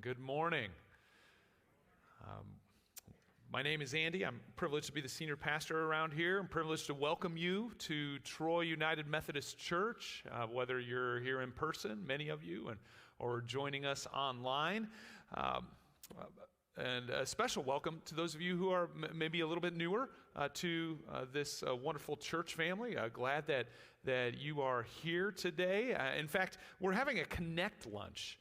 Good morning. My name is Andy. I'm privileged to be the senior pastor around here. I'm privileged to welcome you to Troy United Methodist Church, whether you're here in person, many of you, or joining us online. And a special welcome to those of you who are maybe a little bit newer to this wonderful church family. Glad that you are here today. In fact, we're having a Connect lunch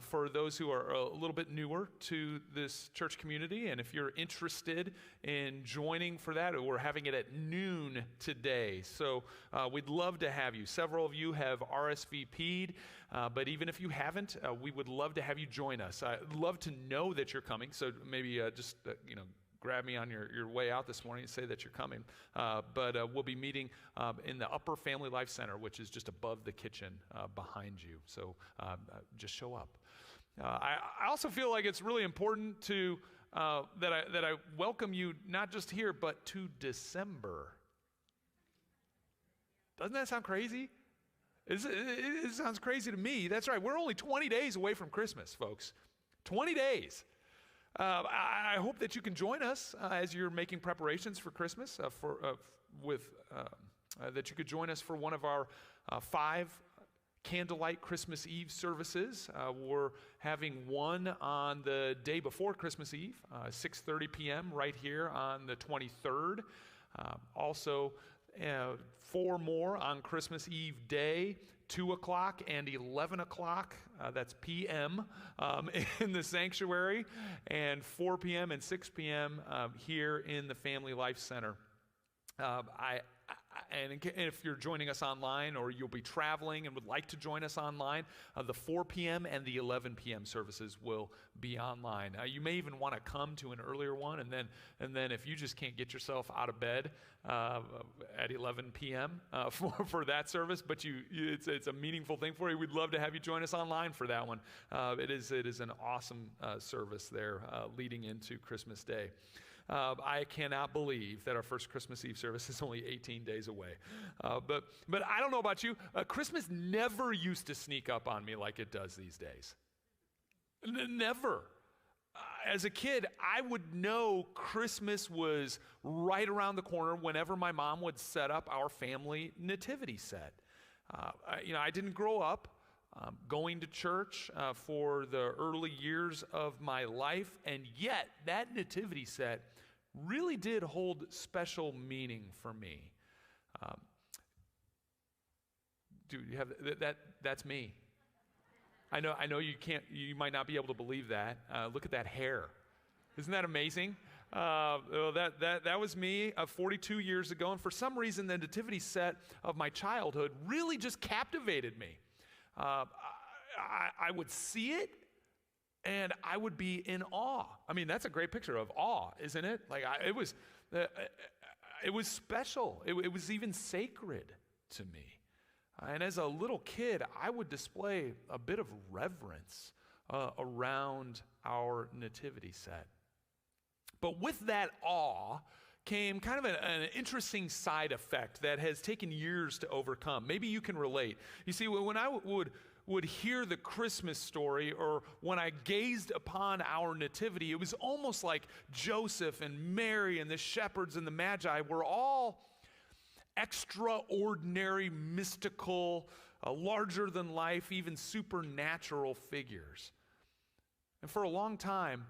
for those who are a little bit newer to this church community. And if you're interested in joining for that, we're having it at noon today. So we'd love to have you. Several of you have RSVP'd, but even if you haven't, we would love to have you join us. I'd love to know that you're coming. So maybe just grab me on your way out this morning and say that you're coming. But we'll be meeting in the Upper Family Life Center, which is just above the kitchen behind you. So just show up. I also feel like it's really important to that I welcome you not just here, but to December. Doesn't that sound crazy? It sounds crazy to me. That's right. We're only 20 days away from Christmas, folks. 20 days. I hope that you can join us as you're making preparations for Christmas. That you could join us for one of our 5 Candlelight Christmas Eve services. We're having one on the day before Christmas Eve, 6:30 p.m. right here on the 23rd. Also, 4 more on Christmas Eve day, 2 o'clock and 11 o'clock, that's p.m. In the sanctuary, and 4 p.m. and 6 p.m. Here in the Family Life Center. And if you're joining us online or you'll be traveling and would like to join us online, the 4 p.m. and the 11 p.m. services will be online. You may even want to come to an earlier one, and then if you just can't get yourself out of bed at 11 p.m. For that service, but it's a meaningful thing for you, we'd love to have you join us online for that one. It is an awesome service there leading into Christmas Day. I cannot believe that our first Christmas Eve service is only 18 days away. But I don't know about you. Christmas never used to sneak up on me like it does these days. Never. As a kid, I would know Christmas was right around the corner whenever my mom would set up our family nativity set. I didn't grow up going to church for the early years of my life, and yet that nativity set really did hold special meaning for me. Dude, you have that? That's me. I know you might not be able to believe that. Look at that hair. Isn't that amazing? That was me 42 years ago, and for some reason the nativity set of my childhood really just captivated me. I would see it, and I would be in awe. I mean, that's a great picture of awe, isn't it? Like it was special. It was even sacred to me. And as a little kid, I would display a bit of reverence around our nativity set. But with that awe came kind of an interesting side effect that has taken years to overcome. Maybe you can relate. You see, when I would hear the Christmas story, or when I gazed upon our nativity, it was almost like Joseph and Mary and the shepherds and the Magi were all extraordinary, mystical, larger than life, even supernatural figures. And for a long time,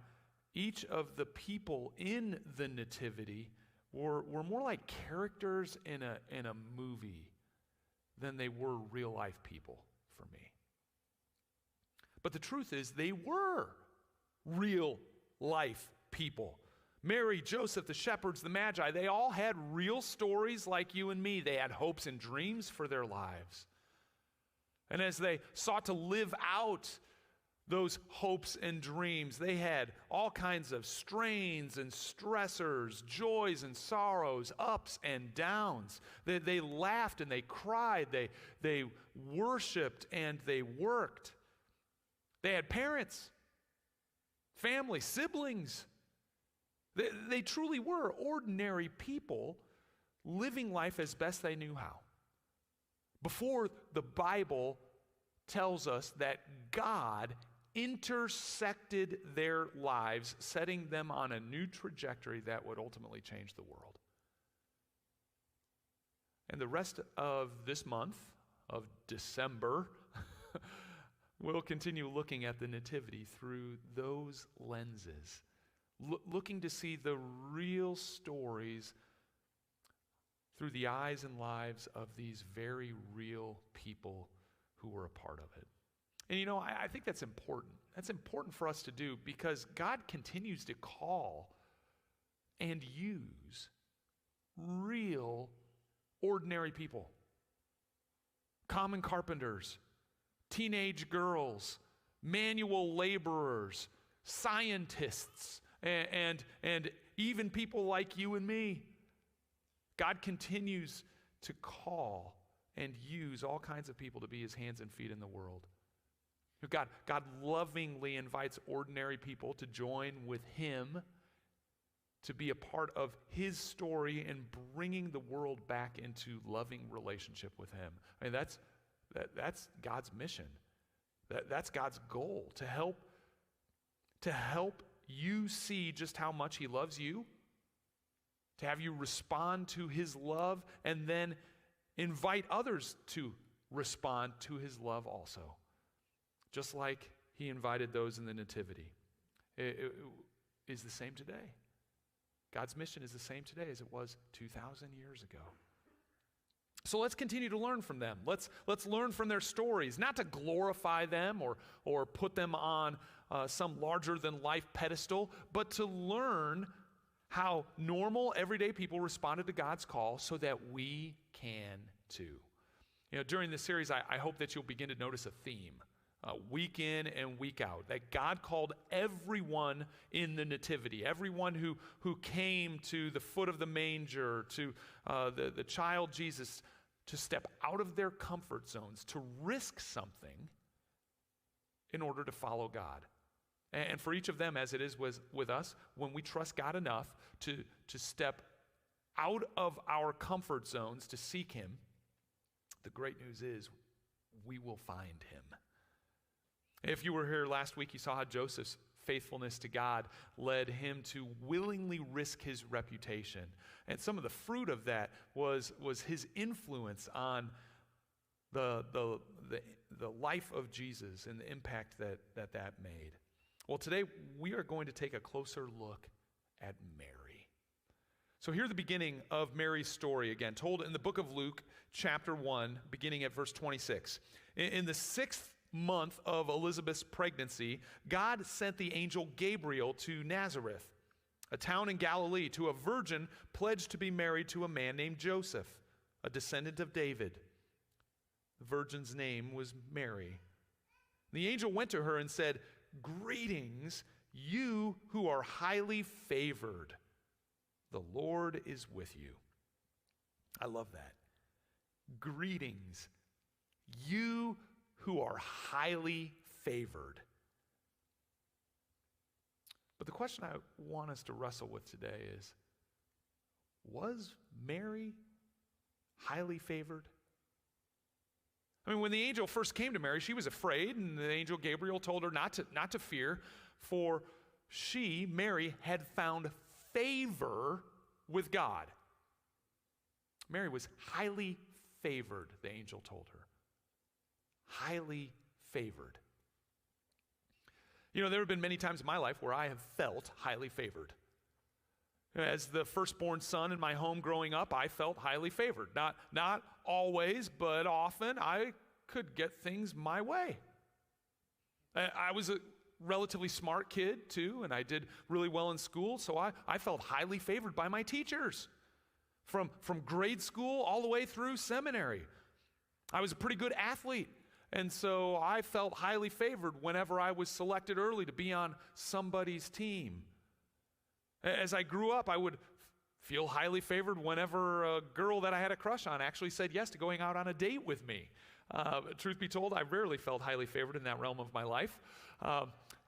each of the people in the nativity were more like characters in a movie than they were real life people for me. But the truth is, they were real life people. Mary, Joseph, the shepherds, the Magi, they all had real stories like you and me. They had hopes and dreams for their lives. And as they sought to live out those hopes and dreams, they had all kinds of strains and stressors, joys and sorrows, ups and downs. They laughed and they cried. They worshiped and they worked. They had parents, family, siblings. They truly were ordinary people living life as best they knew how. Before the Bible tells us that God intersected their lives, setting them on a new trajectory that would ultimately change the world. And the rest of this month, of December, we'll continue looking at the Nativity through those lenses, looking to see the real stories through the eyes and lives of these very real people who were a part of it. And I think that's important. That's important for us to do because God continues to call and use real, ordinary people. Common carpenters, teenage girls, manual laborers, scientists, and even people like you and me. God continues to call and use all kinds of people to be his hands and feet in the world. God lovingly invites ordinary people to join with him to be a part of his story and bringing the world back into loving relationship with him. I mean, that's God's mission. That's God's goal, to help you see just how much he loves you, to have you respond to his love, and then invite others to respond to his love also. Just like he invited those in the Nativity. It is the same today. God's mission is the same today as it was 2,000 years ago. So let's continue to learn from them. Let's learn from their stories, not to glorify them or put them on some larger-than-life pedestal, but to learn how normal, everyday people responded to God's call so that we can too. During this series, I hope that you'll begin to notice a theme. Week in and week out, that God called everyone in the Nativity, everyone who came to the foot of the manger, to the child Jesus, to step out of their comfort zones, to risk something in order to follow God. And for each of them, as it is with us, when we trust God enough to step out of our comfort zones to seek him, the great news is we will find him. If you were here last week, you saw how Joseph's faithfulness to God led him to willingly risk his reputation. And some of the fruit of that was his influence on the life of Jesus and the impact that made. Well, today we are going to take a closer look at Mary. So here's the beginning of Mary's story, again, told in the book of Luke, chapter 1, beginning at verse 26. In the 6th month of Elizabeth's pregnancy, God sent the angel Gabriel to Nazareth, a town in Galilee, to a virgin pledged to be married to a man named Joseph, a descendant of David. The virgin's name was Mary. The angel went to her and said, "Greetings, you who are highly favored. The Lord is with you." I love that. Greetings, you who are highly favored. But the question I want us to wrestle with today is, was Mary highly favored? I mean, when the angel first came to Mary, she was afraid, and the angel Gabriel told her not to fear, for she, Mary, had found favor with God. Mary was highly favored, the angel told her. Highly favored. There have been many times in my life where I have felt highly favored. As the firstborn son in my home growing up, I felt highly favored. Not always, but often I could get things my way. I was a relatively smart kid too, and I did really well in school, so I felt highly favored by my teachers. From grade school all the way through seminary. I was a pretty good athlete. And so I felt highly favored whenever I was selected early to be on somebody's team. As I grew up, I would feel highly favored whenever a girl that I had a crush on actually said yes to going out on a date with me. Truth be told, I rarely felt highly favored in that realm of my life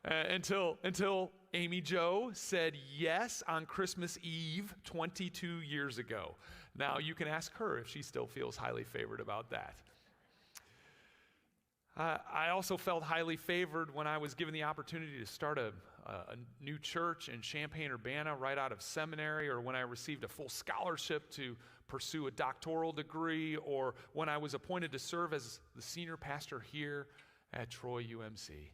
until Amy Jo said yes on Christmas Eve 22 years ago. Now, you can ask her if she still feels highly favored about that. I also felt highly favored when I was given the opportunity to start a new church in Champaign-Urbana right out of seminary, or when I received a full scholarship to pursue a doctoral degree, or when I was appointed to serve as the senior pastor here at Troy UMC.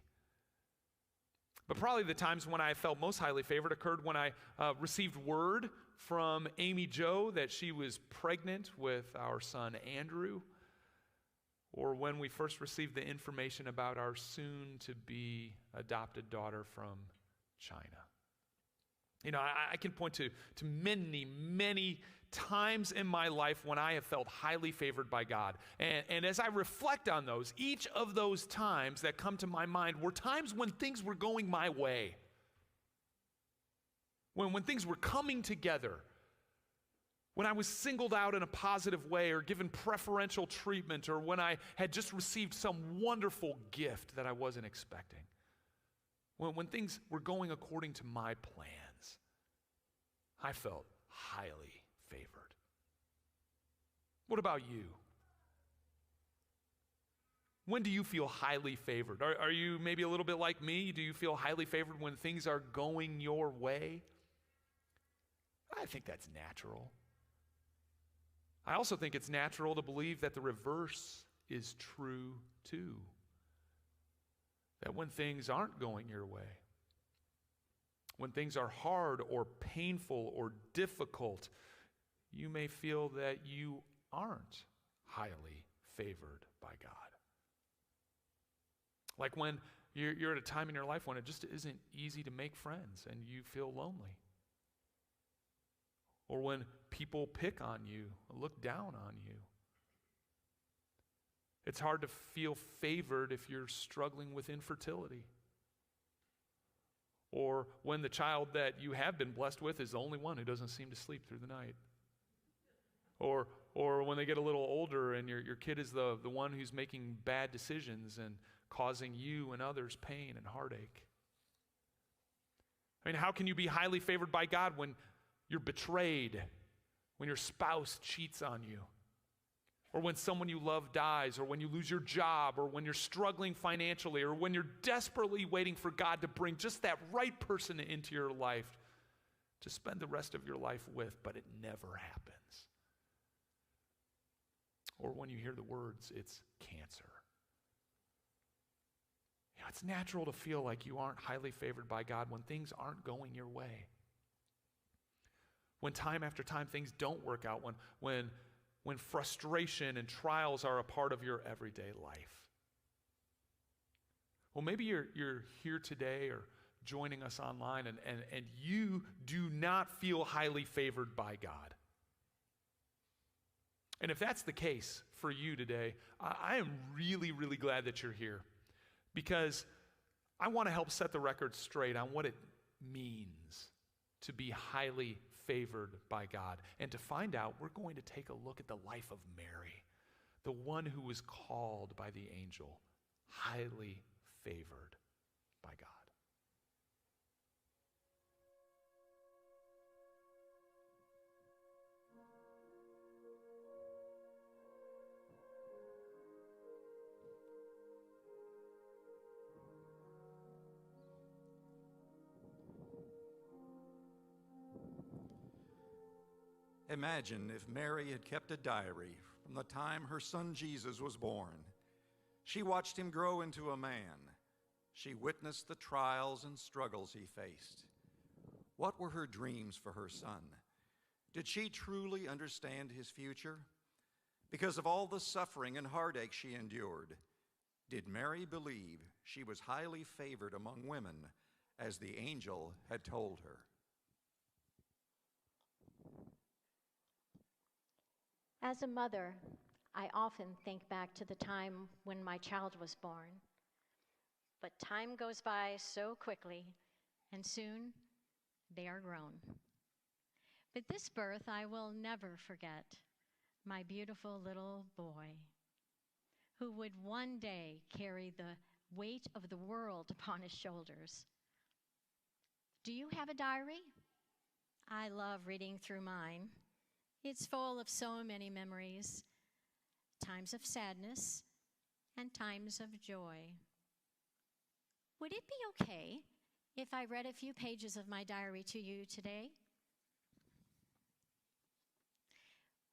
But probably the times when I felt most highly favored occurred when I received word from Amy Jo that she was pregnant with our son Andrew, or when we first received the information about our soon-to-be adopted daughter from China. You know, I can point to many, many times in my life when I have felt highly favored by God. And as I reflect on those, each of those times that come to my mind were times when things were going my way. When things were coming together. When I was singled out in a positive way or given preferential treatment, or when I had just received some wonderful gift that I wasn't expecting. When things were going according to my plans, I felt highly favored. What about you? When do you feel highly favored? Are you maybe a little bit like me? Do you feel highly favored when things are going your way? I think that's natural. I also think it's natural to believe that the reverse is true too. That when things aren't going your way, when things are hard or painful or difficult, you may feel that you aren't highly favored by God. Like when you're at a time in your life when it just isn't easy to make friends and you feel lonely. Or when people pick on you, look down on you. It's hard to feel favored if you're struggling with infertility. Or when the child that you have been blessed with is the only one who doesn't seem to sleep through the night. Or when they get a little older and your kid is the one who's making bad decisions and causing you and others pain and heartache. I mean, how can you be highly favored by God when you're betrayed, when your spouse cheats on you, or when someone you love dies, or when you lose your job, or when you're struggling financially, or when you're desperately waiting for God to bring just that right person into your life to spend the rest of your life with, but it never happens? Or when you hear the words, it's cancer. You know, it's natural to feel like you aren't highly favored by God when things aren't going your way. When time after time things don't work out, when frustration and trials are a part of your everyday life. Well, maybe you're here today or joining us online and you do not feel highly favored by God. And if that's the case for you today, I am really, really glad that you're here, because I want to help set the record straight on what it means to be highly favored by God. And to find out, we're going to take a look at the life of Mary, the one who was called by the angel highly favored by God. Imagine if Mary had kept a diary from the time her son Jesus was born. She watched him grow into a man. She witnessed the trials and struggles he faced. What were her dreams for her son? Did she truly understand his future? Because of all the suffering and heartache she endured, did Mary believe she was highly favored among women, as the angel had told her? As a mother, I often think back to the time when my child was born. But time goes by so quickly, and soon they are grown. But this birth I will never forget, my beautiful little boy, who would one day carry the weight of the world upon his shoulders. Do you have a diary? I love reading through mine. It's full of so many memories, times of sadness, and times of joy. Would it be okay if I read a few pages of my diary to you today?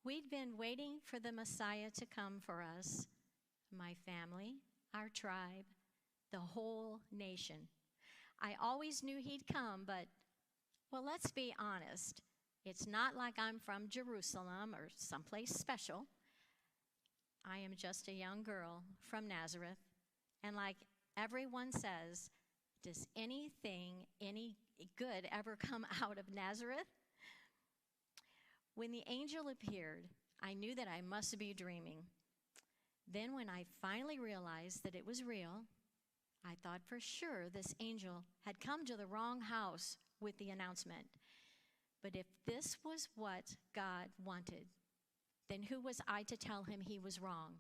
We'd been waiting for the Messiah to come for us, my family, our tribe, the whole nation. I always knew he'd come, but, well, let's be honest. It's not like I'm from Jerusalem or someplace special. I am just a young girl from Nazareth, and like everyone says, does anything any good ever come out of Nazareth? When the angel appeared, I knew that I must be dreaming. Then when I finally realized that it was real, I thought for sure this angel had come to the wrong house with the announcement. But if this was what God wanted, then who was I to tell him he was wrong?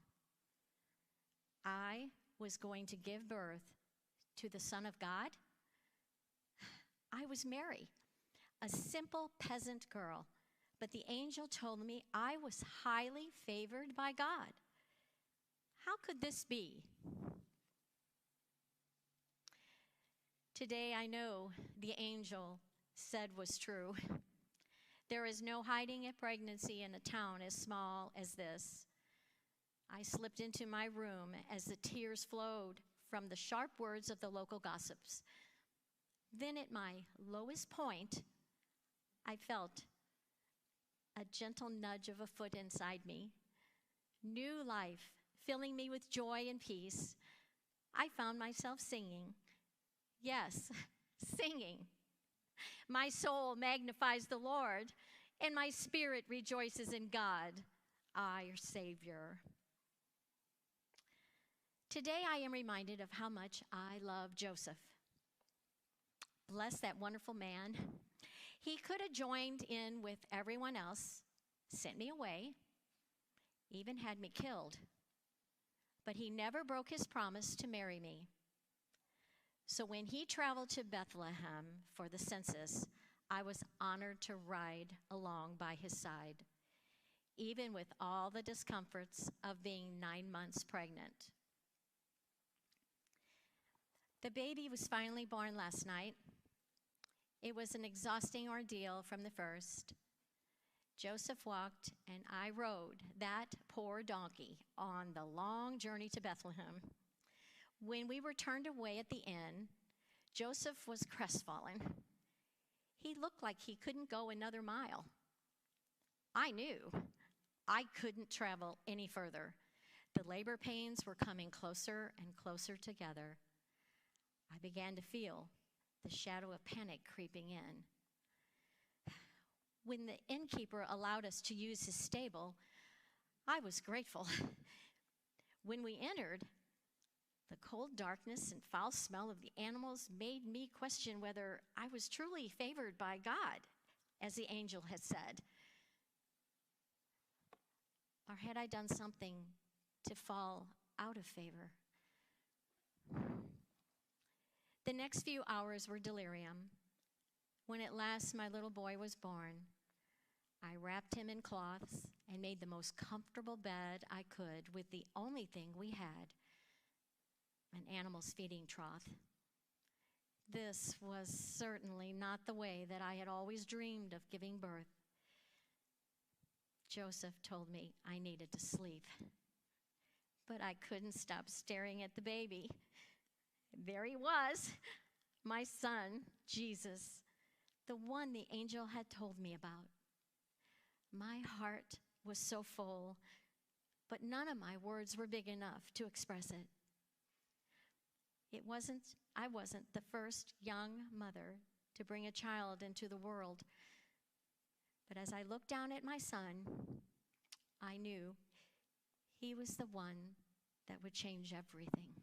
I was going to give birth to the Son of God. I was Mary, a simple peasant girl, but the angel told me I was highly favored by God. How could this be? Today I know the angel said was true. There is no hiding a pregnancy in a town as small as this. I slipped into my room as the tears flowed from the sharp words of the local gossips. Then at my lowest point, I felt a gentle nudge of a foot inside me. New life filling me with joy and peace. I found myself singing. Yes, singing. My soul magnifies the Lord, and my spirit rejoices in God, our Savior. Today I am reminded of how much I love Joseph. Bless that wonderful man. He could have joined in with everyone else, sent me away, even had me killed. But he never broke his promise to marry me. So when he traveled to Bethlehem for the census, I was honored to ride along by his side, even with all the discomforts of being 9 months pregnant. The baby was finally born last night. It was an exhausting ordeal from the first. Joseph walked and I rode that poor donkey on the long journey to Bethlehem. When we were turned away at the inn, Joseph was crestfallen. He looked like he couldn't go another mile. I knew I couldn't travel any further. The labor pains were coming closer and closer together. I began to feel the shadow of panic creeping in. When the innkeeper allowed us to use his stable, I was grateful. When we entered, the cold darkness and foul smell of the animals made me question whether I was truly favored by God, as the angel had said. Or had I done something to fall out of favor? The next few hours were delirium. When at last my little boy was born, I wrapped him in cloths and made the most comfortable bed I could with the only thing we had, an animal's feeding trough. This was certainly not the way that I had always dreamed of giving birth. Joseph told me I needed to sleep, but I couldn't stop staring at the baby. There he was, my son, Jesus, the one the angel had told me about. My heart was so full, but none of my words were big enough to express it. I wasn't the first young mother to bring a child into the world, but as I looked down at my son, I knew he was the one that would change everything.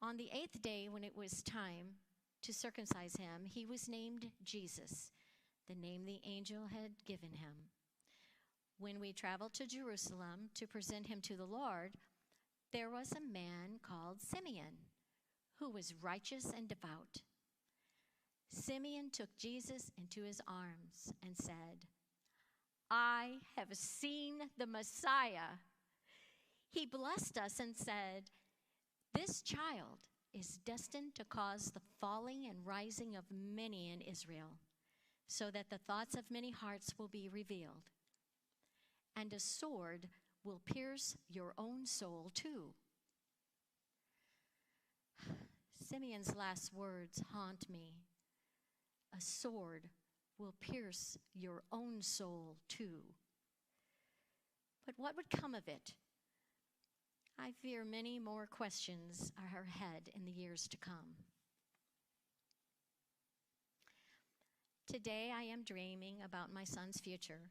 On the 8th day, when it was time to circumcise him, he was named Jesus, the name the angel had given him. When we traveled to Jerusalem to present him to the Lord, there was a man called Simeon, who was righteous and devout. Simeon took Jesus into his arms and said, "I have seen the Messiah. He blessed us and said, "This child is destined to cause the falling and rising of many in Israel, so that the thoughts of many hearts will be revealed. And a sword will pierce your own soul too." Simeon's last words haunt me. A sword will pierce your own soul too. But what would come of it? I fear many more questions are ahead in the years to come. Today I am dreaming about my son's future.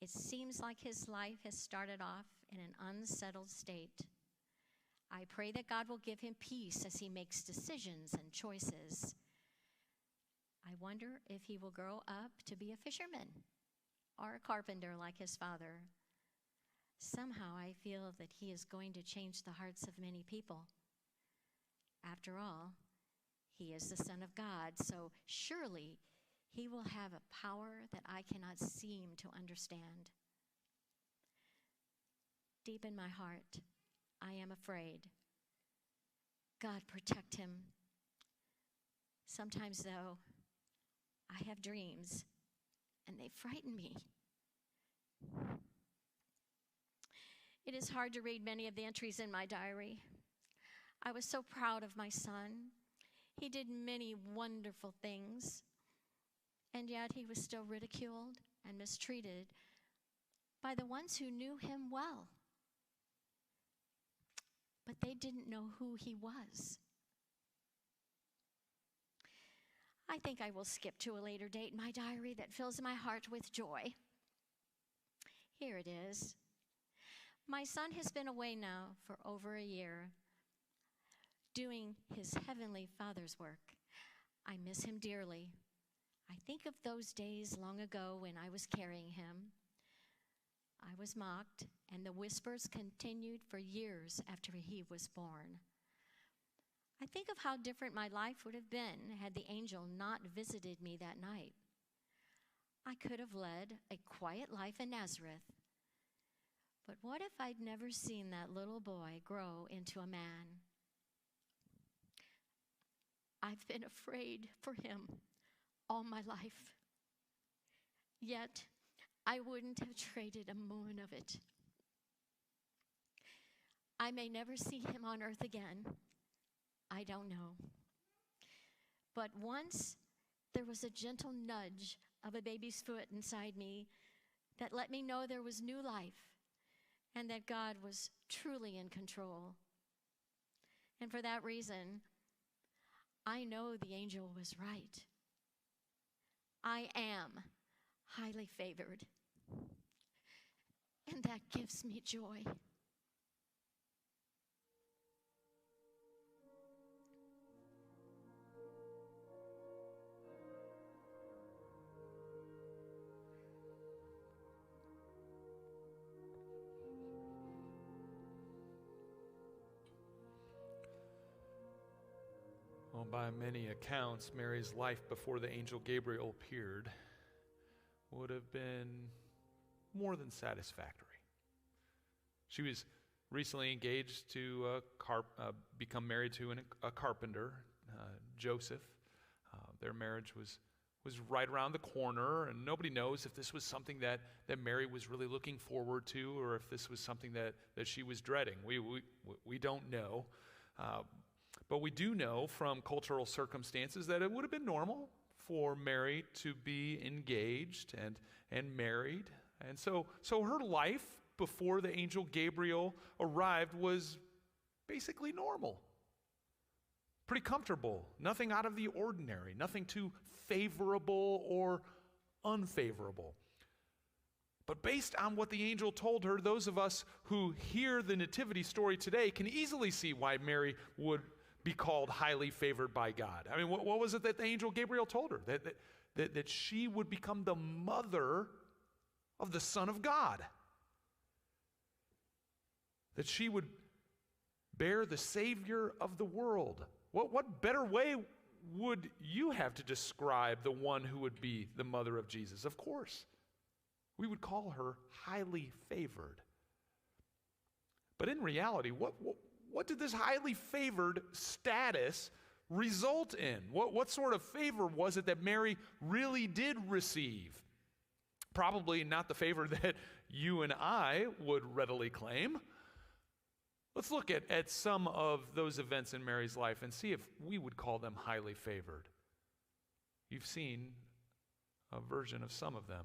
It seems like his life has started off in an unsettled state. I pray that God will give him peace as he makes decisions and choices. I wonder if he will grow up to be a fisherman or a carpenter like his father. Somehow I feel that he is going to change the hearts of many people. After all, he is the Son of God, so surely he will have a power that I cannot seem to understand. Deep in my heart, I am afraid. God, protect him. Sometimes, though, I have dreams, and they frighten me. It is hard to read many of the entries in my diary. I was so proud of my son. He did many wonderful things, and yet he was still ridiculed and mistreated by the ones who knew him well. But they didn't know who he was. I think I will skip to a later date in my diary that fills my heart with joy. Here it is. My son has been away now for over a year, doing his heavenly Father's work. I miss him dearly. I think of those days long ago when I was carrying him. I was mocked, and the whispers continued for years after he was born. I think of how different my life would have been had the angel not visited me that night. I could have led a quiet life in Nazareth. But what if I'd never seen that little boy grow into a man? I've been afraid for him all my life. Yet, I wouldn't have traded a moment of it. I may never see him on earth again. I don't know. But once there was a gentle nudge of a baby's foot inside me that let me know there was new life and that God was truly in control. And for that reason, I know the angel was right. I am highly favored, and that gives me joy. Well, by many accounts, Mary's life before the angel Gabriel appeared would have been more than satisfactory. She was recently engaged to become married to a carpenter, Joseph. Their marriage was right around the corner, and nobody knows if this was something that Mary was really looking forward to or if this was something that she was dreading. We don't know. But we do know from cultural circumstances that it would have been normal for Mary to be engaged and married. And so her life before the angel Gabriel arrived was basically normal. Pretty comfortable, nothing out of the ordinary, nothing too favorable or unfavorable. But based on what the angel told her, those of us who hear the Nativity story today can easily see why Mary would be called highly favored by God. I mean, what was it that the angel Gabriel told her? That she would become the mother of the Son of God. That she would bear the Savior of the world. What better way would you have to describe the one who would be the mother of Jesus? Of course, we would call her highly favored. But in reality, what did this highly favored status result in? What sort of favor was it that Mary really did receive? Probably not the favor that you and I would readily claim. Let's look at some of those events in Mary's life and see if we would call them highly favored. You've seen a version of some of them.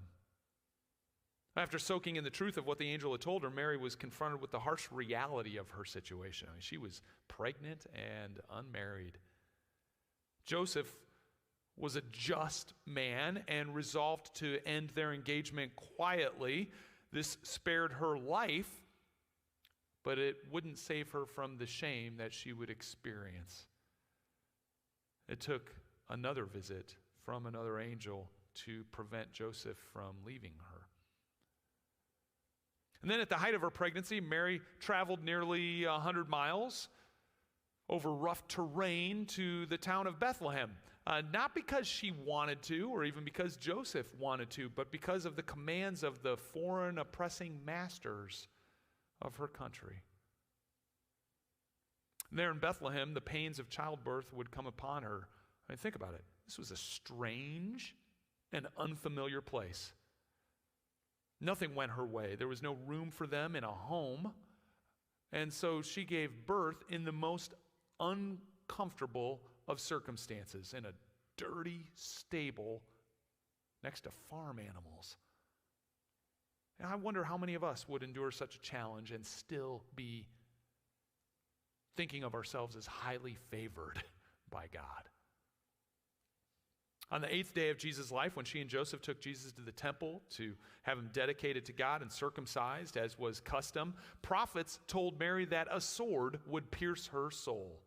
After soaking in the truth of what the angel had told her, Mary was confronted with the harsh reality of her situation. I mean, she was pregnant and unmarried. Joseph was a just man and resolved to end their engagement quietly. This spared her life, but it wouldn't save her from the shame that she would experience. It took another visit from another angel to prevent Joseph from leaving her. And then at the height of her pregnancy, Mary traveled nearly 100 miles over rough terrain to the town of Bethlehem. Not because she wanted to, or even because Joseph wanted to, but because of the commands of the foreign oppressing masters of her country. And there in Bethlehem, the pains of childbirth would come upon her. I mean, think about it. This was a strange and unfamiliar place. Nothing went her way. There was no room for them in a home. And so she gave birth in the most uncomfortable of circumstances, in a dirty stable next to farm animals. And I wonder how many of us would endure such a challenge and still be thinking of ourselves as highly favored by God. On the 8th day of Jesus' life, when she and Joseph took Jesus to the temple to have him dedicated to God and circumcised, as was custom, prophets told Mary that a sword would pierce her soul.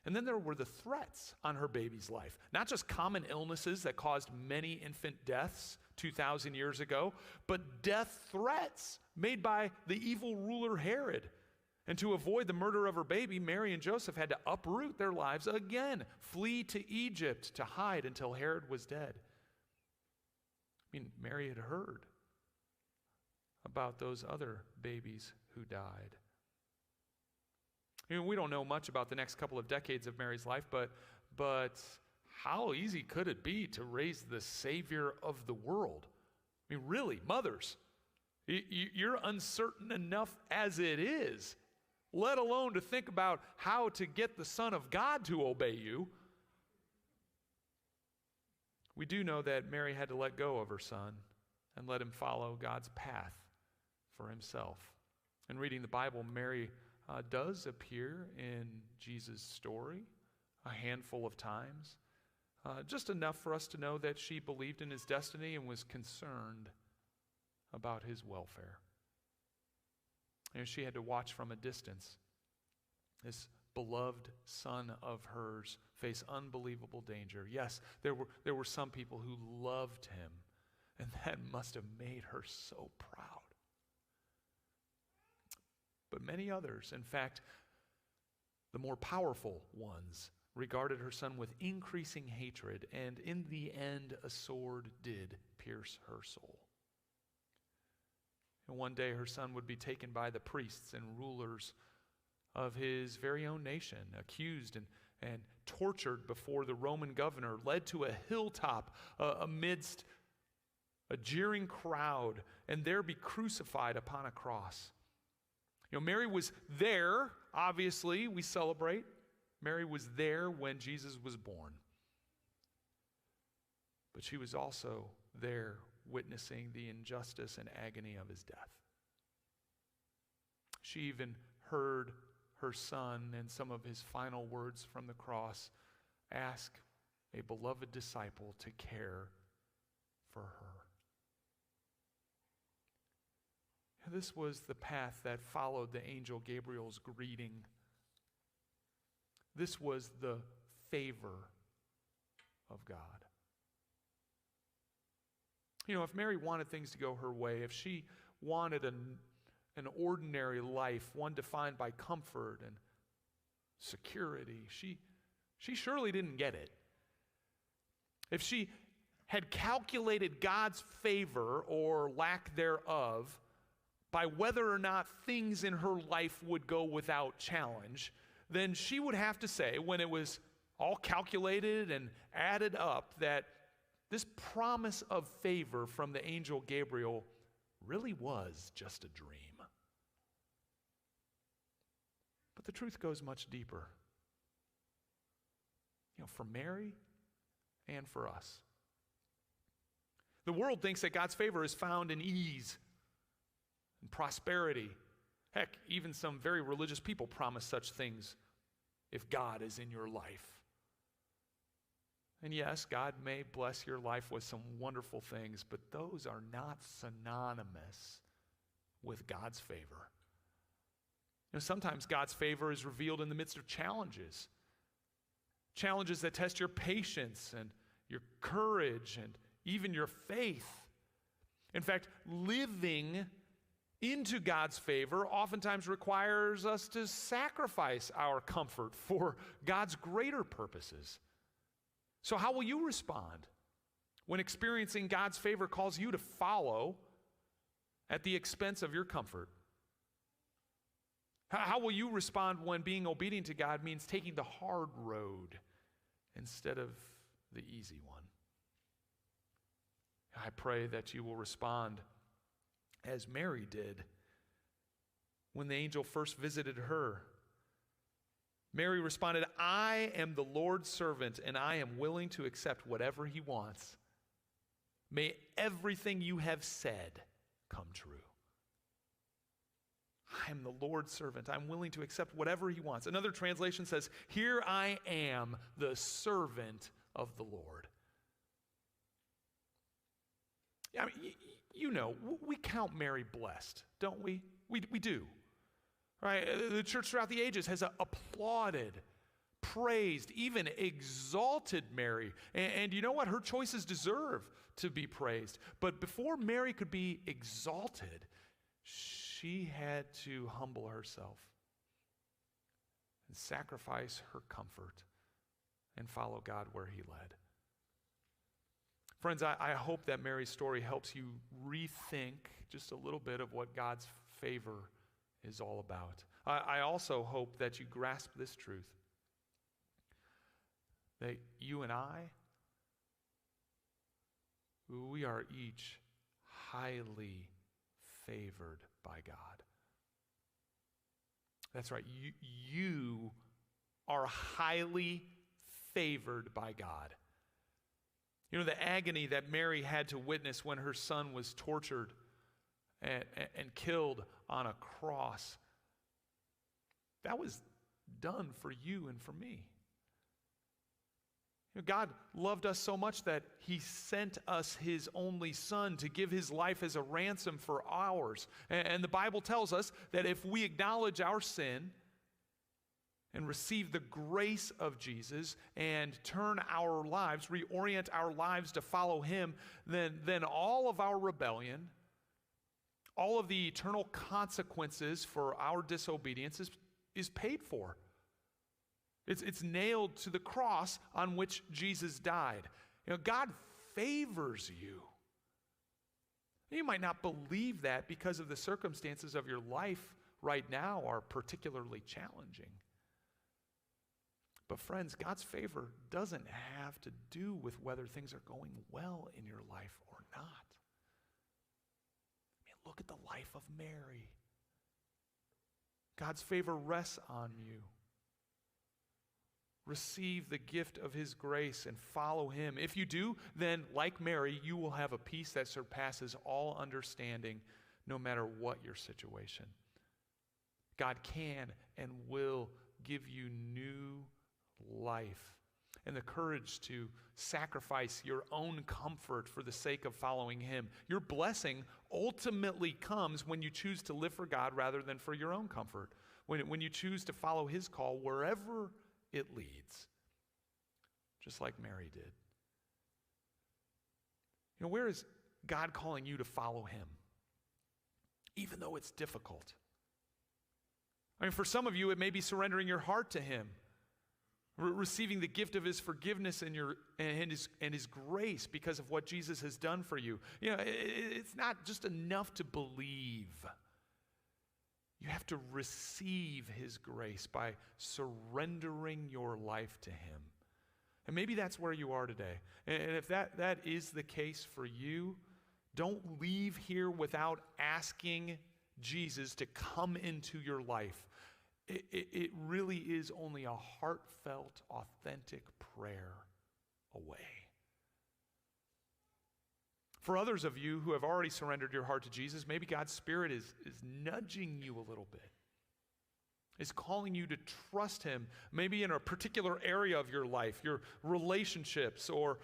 And then there were the threats on her baby's life. Not just common illnesses that caused many infant deaths 2,000 years ago, but death threats made by the evil ruler Herod. And to avoid the murder of her baby, Mary and Joseph had to uproot their lives again, flee to Egypt to hide until Herod was dead. I mean, Mary had heard about those other babies who died. You know, we don't know much about the next couple of decades of Mary's life, but how easy could it be to raise the Savior of the world? I mean, really, mothers, you're uncertain enough as it is, let alone to think about how to get the Son of God to obey you. We do know that Mary had to let go of her son and let him follow God's path for himself. In reading the Bible, Mary does appear in Jesus' story a handful of times, just enough for us to know that she believed in his destiny and was concerned about his welfare. And she had to watch from a distance this beloved son of hers face unbelievable danger. Yes, there were some people who loved him, and that must have made her so proud. But many others, in fact, the more powerful ones, regarded her son with increasing hatred, and in the end, a sword did pierce her soul. And one day her son would be taken by the priests and rulers of his very own nation, accused and tortured before the Roman governor, led to a hilltop amidst a jeering crowd, and there be crucified upon a cross. You know, Mary was there, obviously, we celebrate. Mary was there when Jesus was born. But she was also there witnessing the injustice and agony of his death. She even heard her son, in some of his final words from the cross, ask a beloved disciple to care for her. This was the path that followed the angel Gabriel's greeting. This was the favor of God. You know, if Mary wanted things to go her way, if she wanted an ordinary life, one defined by comfort and security, she surely didn't get it. If she had calculated God's favor or lack thereof by whether or not things in her life would go without challenge, then she would have to say, when it was all calculated and added up, that this promise of favor from the angel Gabriel really was just a dream. But the truth goes much deeper. For Mary and for us. The world thinks that God's favor is found in ease and prosperity. Heck, even some very religious people promise such things if God is in your life. And yes, God may bless your life with some wonderful things, but those are not synonymous with God's favor. Sometimes God's favor is revealed in the midst of challenges. Challenges that test your patience and your courage and even your faith. In fact, living into God's favor oftentimes requires us to sacrifice our comfort for God's greater purposes. So how will you respond when experiencing God's favor calls you to follow at the expense of your comfort? How will you respond when being obedient to God means taking the hard road instead of the easy one? I pray that you will respond as Mary did when the angel first visited her. Mary responded, "I am the Lord's servant, and I am willing to accept whatever he wants. May everything you have said come true." I am the Lord's servant. I'm willing to accept whatever he wants. Another translation says, "Here I am, the servant of the Lord." I mean, we count Mary blessed, don't we? We do. Right? The church throughout the ages has applauded, praised, even exalted Mary. And you know what? Her choices deserve to be praised. But before Mary could be exalted, she had to humble herself and sacrifice her comfort and follow God where he led. Friends, I hope that Mary's story helps you rethink just a little bit of what God's favor is all about. I also hope that you grasp this truth, that you and I, we are each highly favored by God. That's right. You are highly favored by God. The agony that Mary had to witness when her son was tortured and killed on a cross, that was done for you and for me. God loved us so much that he sent us his only son to give his life as a ransom for ours. And the Bible tells us that if we acknowledge our sin and receive the grace of Jesus and turn our lives, reorient our lives to follow him, then all of our rebellion, all of the eternal consequences for our disobedience is paid for. It's nailed to the cross on which Jesus died. God favors you. You might not believe that because of the circumstances of your life right now are particularly challenging. But friends, God's favor doesn't have to do with whether things are going well in your life or not. Look at the life of Mary. God's favor rests on you. Receive the gift of his grace and follow him. If you do, then like Mary, you will have a peace that surpasses all understanding, no matter what your situation. God can and will give you new life and the courage to sacrifice your own comfort for the sake of following him. Your blessing ultimately comes when you choose to live for God rather than for your own comfort. When you choose to follow his call wherever it leads, just like Mary did. Where is God calling you to follow him? Even though it's difficult. For some of you, it may be surrendering your heart to him, receiving the gift of his forgiveness and his grace because of what Jesus has done for you. It's not just enough to believe You have to receive his grace by surrendering your life to him. And maybe that's where you are today. And if that is the case for you, don't leave here without asking Jesus to come into your life. It really is only a heartfelt, authentic prayer away. For others of you who have already surrendered your heart to Jesus, maybe God's Spirit is nudging you a little bit. Is calling you to trust him, maybe in a particular area of your life, your relationships or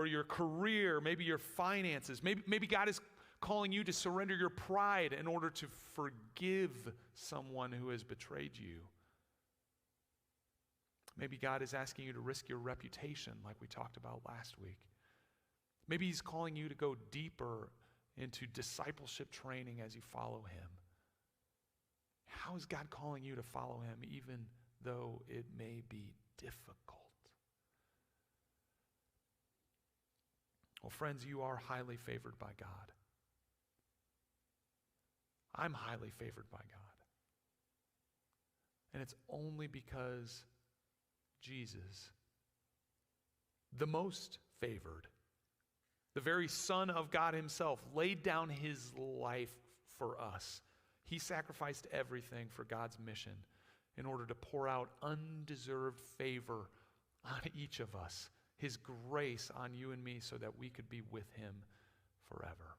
your career, maybe your finances. Maybe God is calling you to surrender your pride in order to forgive someone who has betrayed you. Maybe God is asking you to risk your reputation like we talked about last week. Maybe he's calling you to go deeper into discipleship training as you follow him. How is God calling you to follow him even though it may be difficult? Well, friends, you are highly favored by God. I'm highly favored by God. And it's only because Jesus, the most favored, the very Son of God himself, laid down his life for us. He sacrificed everything for God's mission in order to pour out undeserved favor on each of us, his grace on you and me so that we could be with him forever.